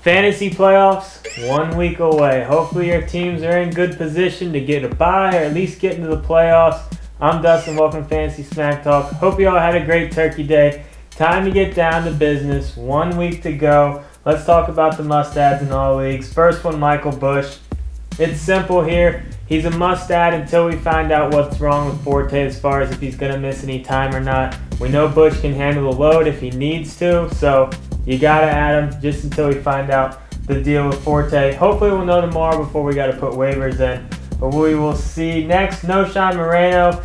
Fantasy playoffs, 1 week away. Hopefully your teams are in good position to get a bye or at least get into the playoffs. I'm Dustin, welcome to Fantasy Smack Talk. Hope you all had a great Turkey Day. Time to get down to business. 1 week to go. Let's talk about the must-adds in all leagues. First one, Michael Bush. It's simple here. He's a must-add until we find out what's wrong with Forte as far as if he's going to miss any time or not. We know Bush can handle the load if he needs to, so you got to add him just until we find out the deal with Forte. Hopefully we'll know tomorrow before we got to put waivers in, but we will see. Next, Sean Moreno.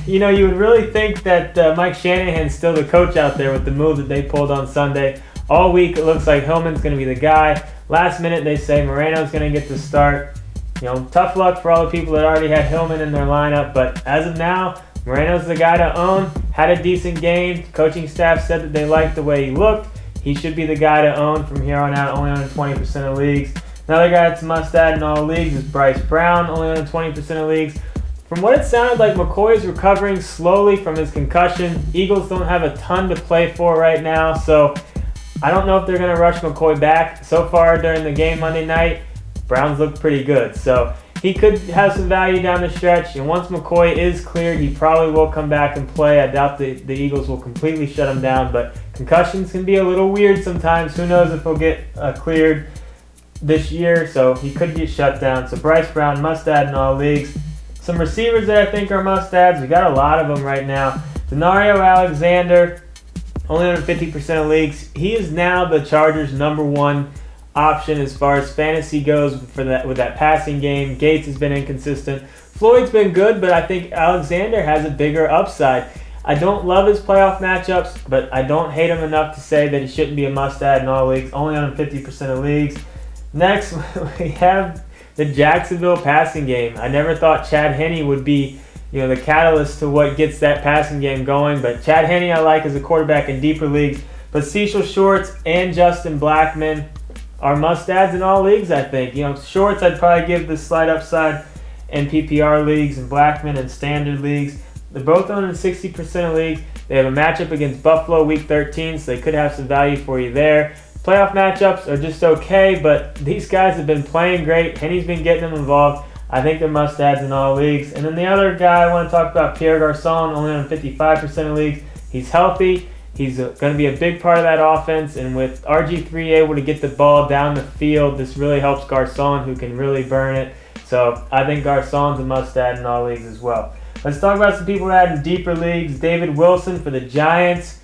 You know, you would really think that Mike Shanahan's still the coach out there with the move that they pulled on Sunday. All week it looks like Hillman's going to be the guy. Last minute they say Moreno's going to get the start. You know, tough luck for all the people that already had Hillman in their lineup, but as of now, Moreno's the guy to own. Had a decent game. Coaching staff said that they liked the way he looked. He should be the guy to own from here on out, only on 20% of leagues. Another guy that's a must-add in all leagues is Bryce Brown, only on 20% of leagues. From what it sounded like, McCoy is recovering slowly from his concussion. Eagles don't have a ton to play for right now, so I don't know if they're going to rush McCoy back. So far during the game Monday night, Browns looked pretty good, so he could have some value down the stretch. And once McCoy is cleared, he probably will come back and play. I doubt the Eagles will completely shut him down, but concussions can be a little weird sometimes. Who knows if he'll get cleared this year, so he could get shut down. So Bryce Brown, must-add in all leagues. Some receivers that I think are must-adds. We got a lot of them right now. Denario Alexander, only on 50% of leagues. He is now the Chargers' number one option as far as fantasy goes for that with that passing game. Gates has been inconsistent. Floyd's been good, but I think Alexander has a bigger upside. I don't love his playoff matchups, but I don't hate him enough to say that he shouldn't be a must-add in all leagues, only on 50% of leagues. Next, we have the Jacksonville passing game. I never thought Chad Henne would be, the catalyst to what gets that passing game going, but Chad Henne I like as a quarterback in deeper leagues. But Cecil Shorts and Justin Blackmon are must-adds in all leagues, I think. Shorts I'd probably give the slight upside in PPR leagues and Blackmon in standard leagues. They're both owned in 60% of leagues. They have a matchup against Buffalo week 13, so they could have some value for you there. Playoff matchups are just okay, but these guys have been playing great. Henny's been getting them involved. I think they're must-adds in all leagues. And then the other guy I want to talk about, Pierre Garçon, only on 55% of leagues. He's healthy. He's going to be a big part of that offense, and with RG3 able to get the ball down the field, this really helps Garçon, who can really burn it. So I think Garçon's a must-add in all leagues as well. Let's talk about some people that add in deeper leagues. David Wilson for the Giants.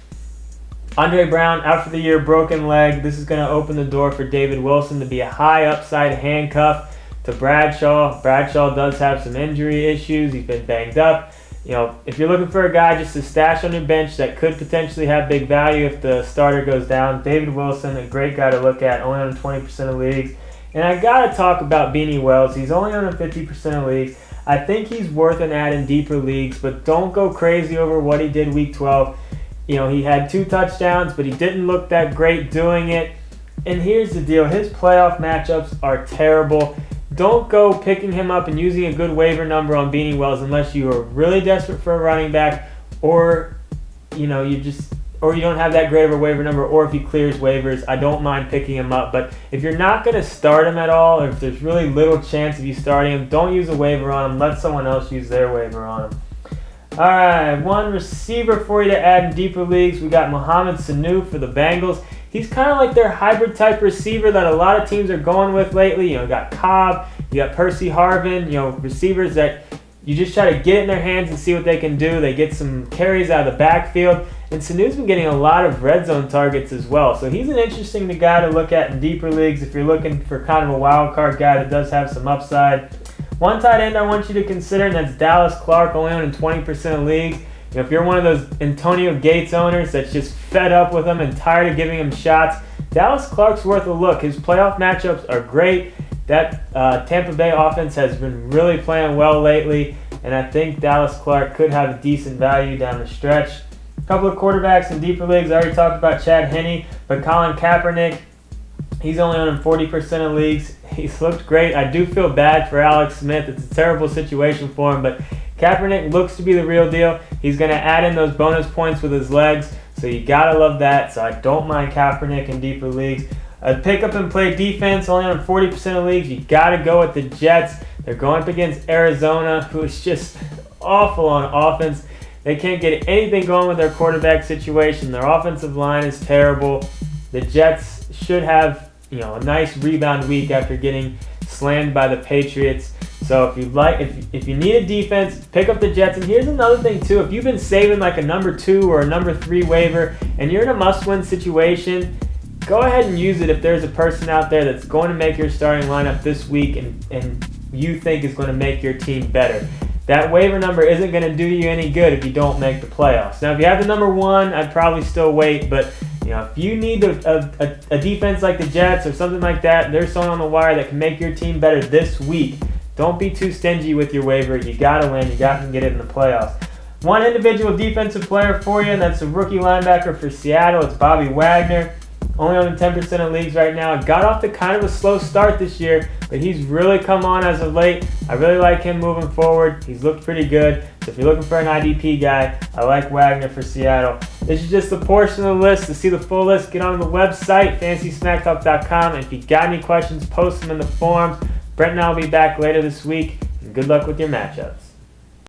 Andre Brown out for the year, broken leg. This is going to open the door for David Wilson to be a high upside handcuff to Bradshaw. Bradshaw does have some injury issues. He's been banged up. If you're looking for a guy just to stash on your bench that could potentially have big value if the starter goes down, David Wilson, a great guy to look at, only on 20% of leagues. And I got to talk about Beanie Wells. He's only on 50% of leagues. I think he's worth an add in deeper leagues, but don't go crazy over what he did week 12. He had 2 touchdowns, but he didn't look that great doing it. And here's the deal. His playoff matchups are terrible. Don't go picking him up and using a good waiver number on Beanie Wells unless you are really desperate for a running back, or you don't have that great of a waiver number, or if he clears waivers. I don't mind picking him up, but if you're not going to start him at all, or if there's really little chance of you starting him, don't use a waiver on him. Let someone else use their waiver on him. All right, one receiver for you to add in deeper leagues. We got Mohamed Sanu for the Bengals. He's kind of like their hybrid type receiver that a lot of teams are going with lately. You got Cobb, you got Percy Harvin, receivers that you just try to get in their hands and see what they can do. They get some carries out of the backfield. And Sanu's been getting a lot of red zone targets as well. So he's an interesting guy to look at in deeper leagues if you're looking for kind of a wild card guy that does have some upside. One tight end I want you to consider, and that's Dallas Clark, only owned in 20% of leagues. If you're one of those Antonio Gates owners that's just fed up with him and tired of giving him shots, Dallas Clark's worth a look. His playoff matchups are great. That Tampa Bay offense has been really playing well lately, and I think Dallas Clark could have a decent value down the stretch. A couple of quarterbacks in deeper leagues. I already talked about Chad Henne, but Colin Kaepernick, he's only on 40% of leagues. He's looked great. I do feel bad for Alex Smith. It's a terrible situation for him, but Kaepernick looks to be the real deal. He's going to add in those bonus points with his legs, so you got to love that. So I don't mind Kaepernick in deeper leagues. A pick up and play defense, only on 40% of leagues. You got to go with the Jets. They're going up against Arizona, who is just awful on offense. They can't get anything going with their quarterback situation. Their offensive line is terrible. The Jets should have, a nice rebound week after getting slammed by the Patriots. So if you need a defense, pick up the Jets. And here's another thing too: if you've been saving like a number 2 or a number 3 waiver, and you're in a must-win situation, go ahead and use it if there's a person out there that's going to make your starting lineup this week and you think is going to make your team better. That waiver number isn't going to do you any good if you don't make the playoffs. Now, if you have the number 1, I'd probably still wait, but if you need a defense like the Jets or something like that, there's someone on the wire that can make your team better this week. Don't be too stingy with your waiver. You got to win. You got to get it in the playoffs. One individual defensive player for you, and that's a rookie linebacker for Seattle. It's Bobby Wagner. Only on 10% of leagues right now. Got off to kind of a slow start this year, but he's really come on as of late. I really like him moving forward. He's looked pretty good. So if you're looking for an IDP guy, I like Wagner for Seattle. This is just a portion of the list. To see the full list, get on the website, fantasysmacktalk.com. And if you got any questions, post them in the forums. Brent and I will be back later this week. And good luck with your matchups.